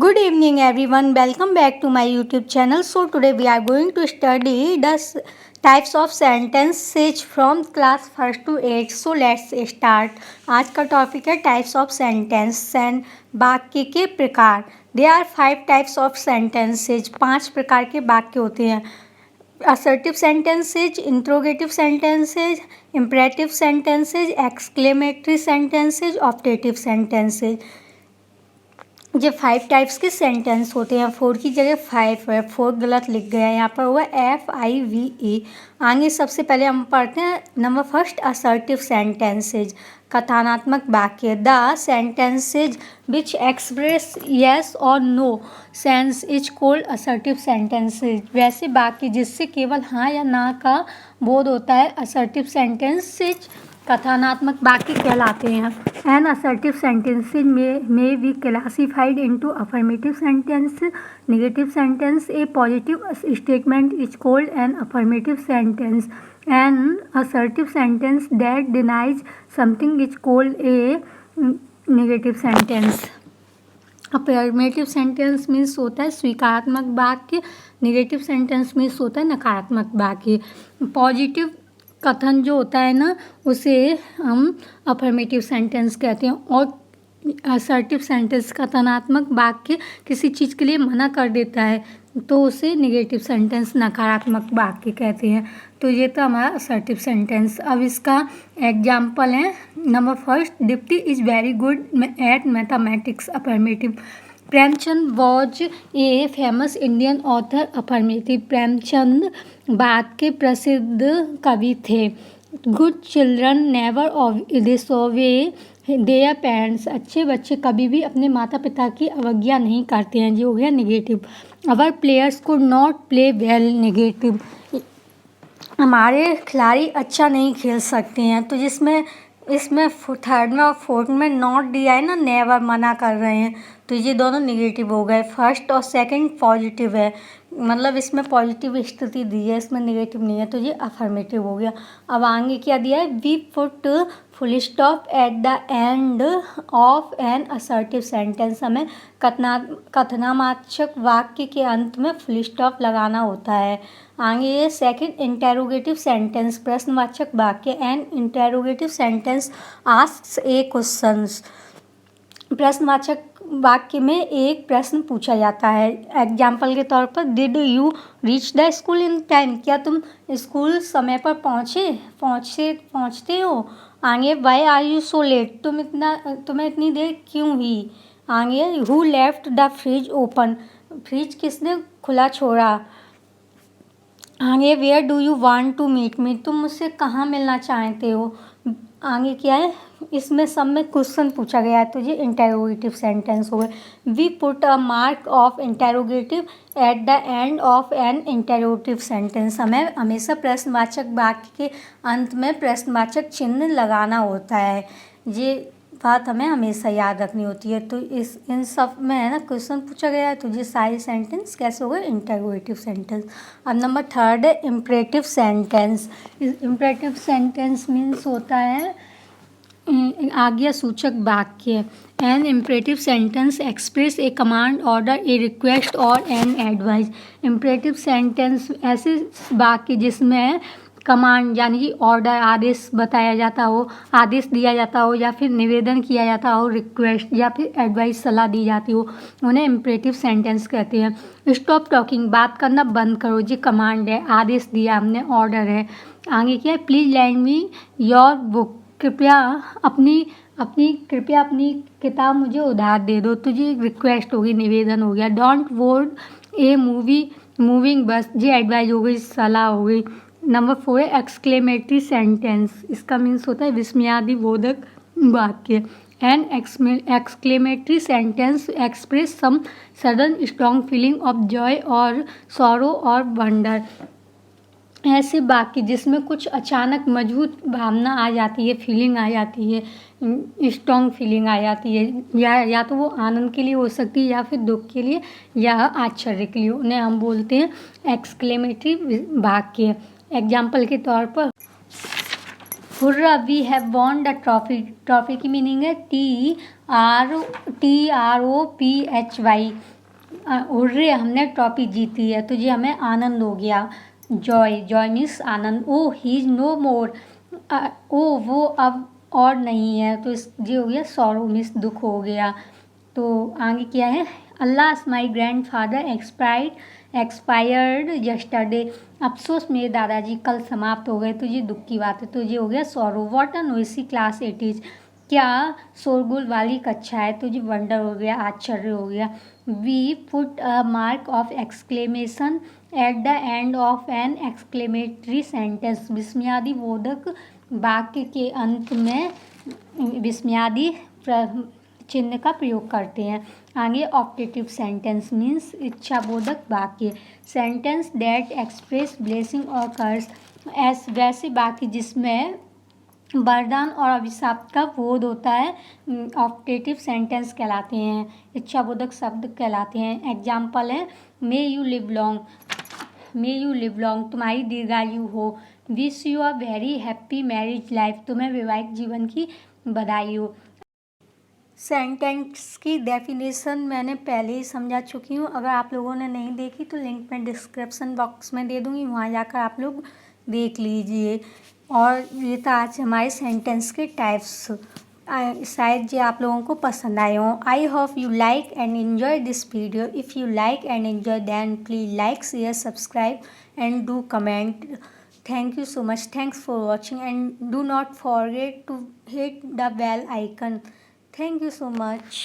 Good evening everyone, welcome back to my YouTube channel. So today we are going to study the types of sentences from class 1st to 8th. So let's start. आज का topic है types of sentence and वाक्य के प्रकार. There are 5 types of sentences. 5 प्रकार के वाक्य होते हैं. Assertive sentences, interrogative sentences, imperative sentences, exclamatory sentences, optative sentences. ये 5 टाइप्स के सेंटेंस होते हैं. 4 की जगह 5 है, 4 गलत लिख गया है. यहाँ पर हुआ FIVE. आगे सबसे पहले हम पढ़ते हैं नंबर फर्स्ट असर्टिव सेंटेंसेज, कथनात्मक वाक्य. The sentences which express yes और no sense is called assertive sentences. वैसे वाक्य जिससे केवल हाँ या ना का बोध होता है असर्टिव सेंटेंसेज कथनात्मक वाक्य कहलाते हैं. An assertive sentences may be classified into affirmative sentence, negative sentence. A positive statement is called an affirmative sentence. An assertive sentence that denies something is called a negative sentence. Affirmative sentence means होता है स्वीकारात्मक वाक्य, negative sentence means होता है नकारात्मक वाक्य. Positive कथन जो होता है ना उसे हम अफर्मेटिव सेंटेंस कहते हैं, और असर्टिव सेंटेंस कथनात्मक वाक्य किसी चीज़ के लिए मना कर देता है तो उसे नेगेटिव सेंटेंस नकारात्मक वाक्य कहते हैं. तो ये तो हमारा असर्टिव सेंटेंस. अब इसका एग्जाम्पल है number first, Deepti is very good at mathematics. Affirmative. Premchand was a famous Indian author. Affirmative. Premchand Bharat के प्रसिद्ध कवि थे. Good children never disobey their parents. अच्छे बच्चे कभी भी अपने माता पिता की अवज्ञा नहीं करते हैं. जो हो गया negative. Our players could not play well. Negative. हमारे खिलाड़ी अच्छा नहीं खेल सकते हैं. तो जिसमें इसमें थर्ड में और फोर्थ में नॉट दिया है ना, नेवर मना कर रहे हैं, तो ये दोनों नेगेटिव हो गए. फर्स्ट और सेकंड पॉजिटिव है, मतलब इसमें पॉजिटिव स्थिति दी है, इसमें नेगेटिव नहीं है, तो ये अफर्मेटिव हो गया. अब आगे क्या दिया है, we put full stop at the end of an assertive sentence. हमें कथनावाचक वाक्य के अंत में फुल स्टॉप लगाना होता है. आगे ये सेकंड इंटेरोगेटिव सेंटेंस, प्रश्नवाचक वाक्य. एन इंटेरोगेटिव सेंटेंस आस्क्स ए क्वेश्चंस. प्रश्नवाचक वाक्य में एक प्रश्न पूछा जाता है. एग्जाम्पल के तौर पर, did you reach the school in time. क्या तुम स्कूल समय पर पहुँचते हो. आगे, why are you so late. तुम्हें इतनी देर क्यों हुई. आगे, who left the fridge open. Fridge किसने खुला छोड़ा. आगे, where do you want to meet me. तुम मुझसे कहाँ मिलना चाहते हो. आगे क्या है, इसमें सब में क्वेश्चन पूछा गया है, तो ये इंटेरोगेटिव सेंटेंस हो गए. We put a mark of interrogative at the end of an interrogative sentence. हमें हमेशा प्रश्नवाचक वाक्य के अंत में प्रश्नवाचक चिन्ह लगाना होता है. ये बात हमें हमेशा याद रखनी होती है. तो इन सब में है ना क्वेश्चन पूछा गया है, तो ये सारे सेंटेंस कैसे हो गए, इंटेरोगेटिव सेंटेंस. अब नंबर थर्ड है imperative sentence. Imperative sentence means होता है आज्ञा सूचक वाक्य. एन इम्परेटिव सेंटेंस एक्सप्रेस ए कमांड, ऑर्डर, ए रिक्वेस्ट और एन एडवाइस. इम्परेटिव सेंटेंस ऐसे वाक्य जिसमें कमांड यानी कि ऑर्डर, आदेश बताया जाता हो, आदेश दिया जाता हो, या फिर निवेदन किया जाता हो, रिक्वेस्ट या फिर एडवाइस सलाह दी जाती हो, उन्हें इम्परेटिव सेंटेंस कहते हैं. स्टॉप टॉकिंग, बात करना बंद करो, ये कमांड है, आदेश दिया हमने, ऑर्डर है. आगे क्या है, please land me your book. कृपया अपनी किताब मुझे उधार दे दो, तो ये रिक्वेस्ट होगी, निवेदन हो गया. डोंट बोर्ड ए मूविंग बस, ये एडवाइस हो गई, सलाह हो गई. नंबर 4 है एक्सक्लेमेटरी सेंटेंस. इसका मीन्स होता है विस्मयादिबोधक वाक्य. An exclamatory sentence express some sudden strong feeling of joy और सॉरो और वंडर. ऐसे वाक्य जिसमें कुछ अचानक मजबूत भावना आ जाती है, फीलिंग आ जाती है, स्ट्रॉन्ग फीलिंग आ जाती है, या तो वो आनंद के लिए हो सकती है, या फिर दुख के लिए, या आश्चर्य के लिए, उन्हें हम बोलते हैं एक्सक्लेमेटरी वाक्य. एग्जाम्पल के तौर पर, hurrah we have won the trophy. Trophy की मीनिंग है TROPHY। हुर्रे हमने ट्रॉफी जीती है, तो जी हमें आनंद हो गया। जॉय, जॉय मीन्स आनंद। Oh he is no more, ओ वो अब और नहीं है, तो इस जी हो गया सॉरो मीन्स दुख हो गया। तो आगे क्या है, alas my grandfather expired yesterday. अफसोस मेरे दादाजी कल समाप्त हो गए, तो ये दुख की बात है, तो ये हो गया sorrow. What a noisy class it is, क्या शोरगुल वाली कक्षा है, तो ये वंडर हो गया, आश्चर्य हो गया। We put a mark of exclamation at the end of an exclamatory sentence. विस्मयादि बोधक वाक्य के अंत में विस्मयादि चिन्ह का प्रयोग करते हैं। आगे ऑप्टेटिव सेंटेंस मीन्स इच्छाबोधक वाक्य। सेंटेंस दैट एक्सप्रेस ब्लेसिंग और कर्स, वैसे वाक्य जिसमें वरदान और अभिशाप का बोध होता है ऑप्टेटिव सेंटेंस कहलाते हैं, इच्छाबोधक शब्द कहलाते हैं। एग्जाम्पल है, मे यू लिव लॉन्ग, तुम्हारी दीर्घायु हो। Wish you a very happy marriage life, तुम्हें वैवाहिक जीवन की बधाई हो। सेंटेंस की डेफिनेशन मैंने पहले ही समझा चुकी हूँ, अगर आप लोगों ने नहीं देखी तो लिंक मैं डिस्क्रिप्शन बॉक्स में दे दूँगी, वहाँ जाकर आप लोग देख लीजिए। और ये था आज हमारे सेंटेंस के टाइप्स। शायद ये आप लोगों को पसंद आए हों। I hope you like and enjoy this video. If you like and enjoy then please like, share, subscribe and do comment. Thank you so much. Thanks for watching and do not forget to hit the bell icon. Thank you so much.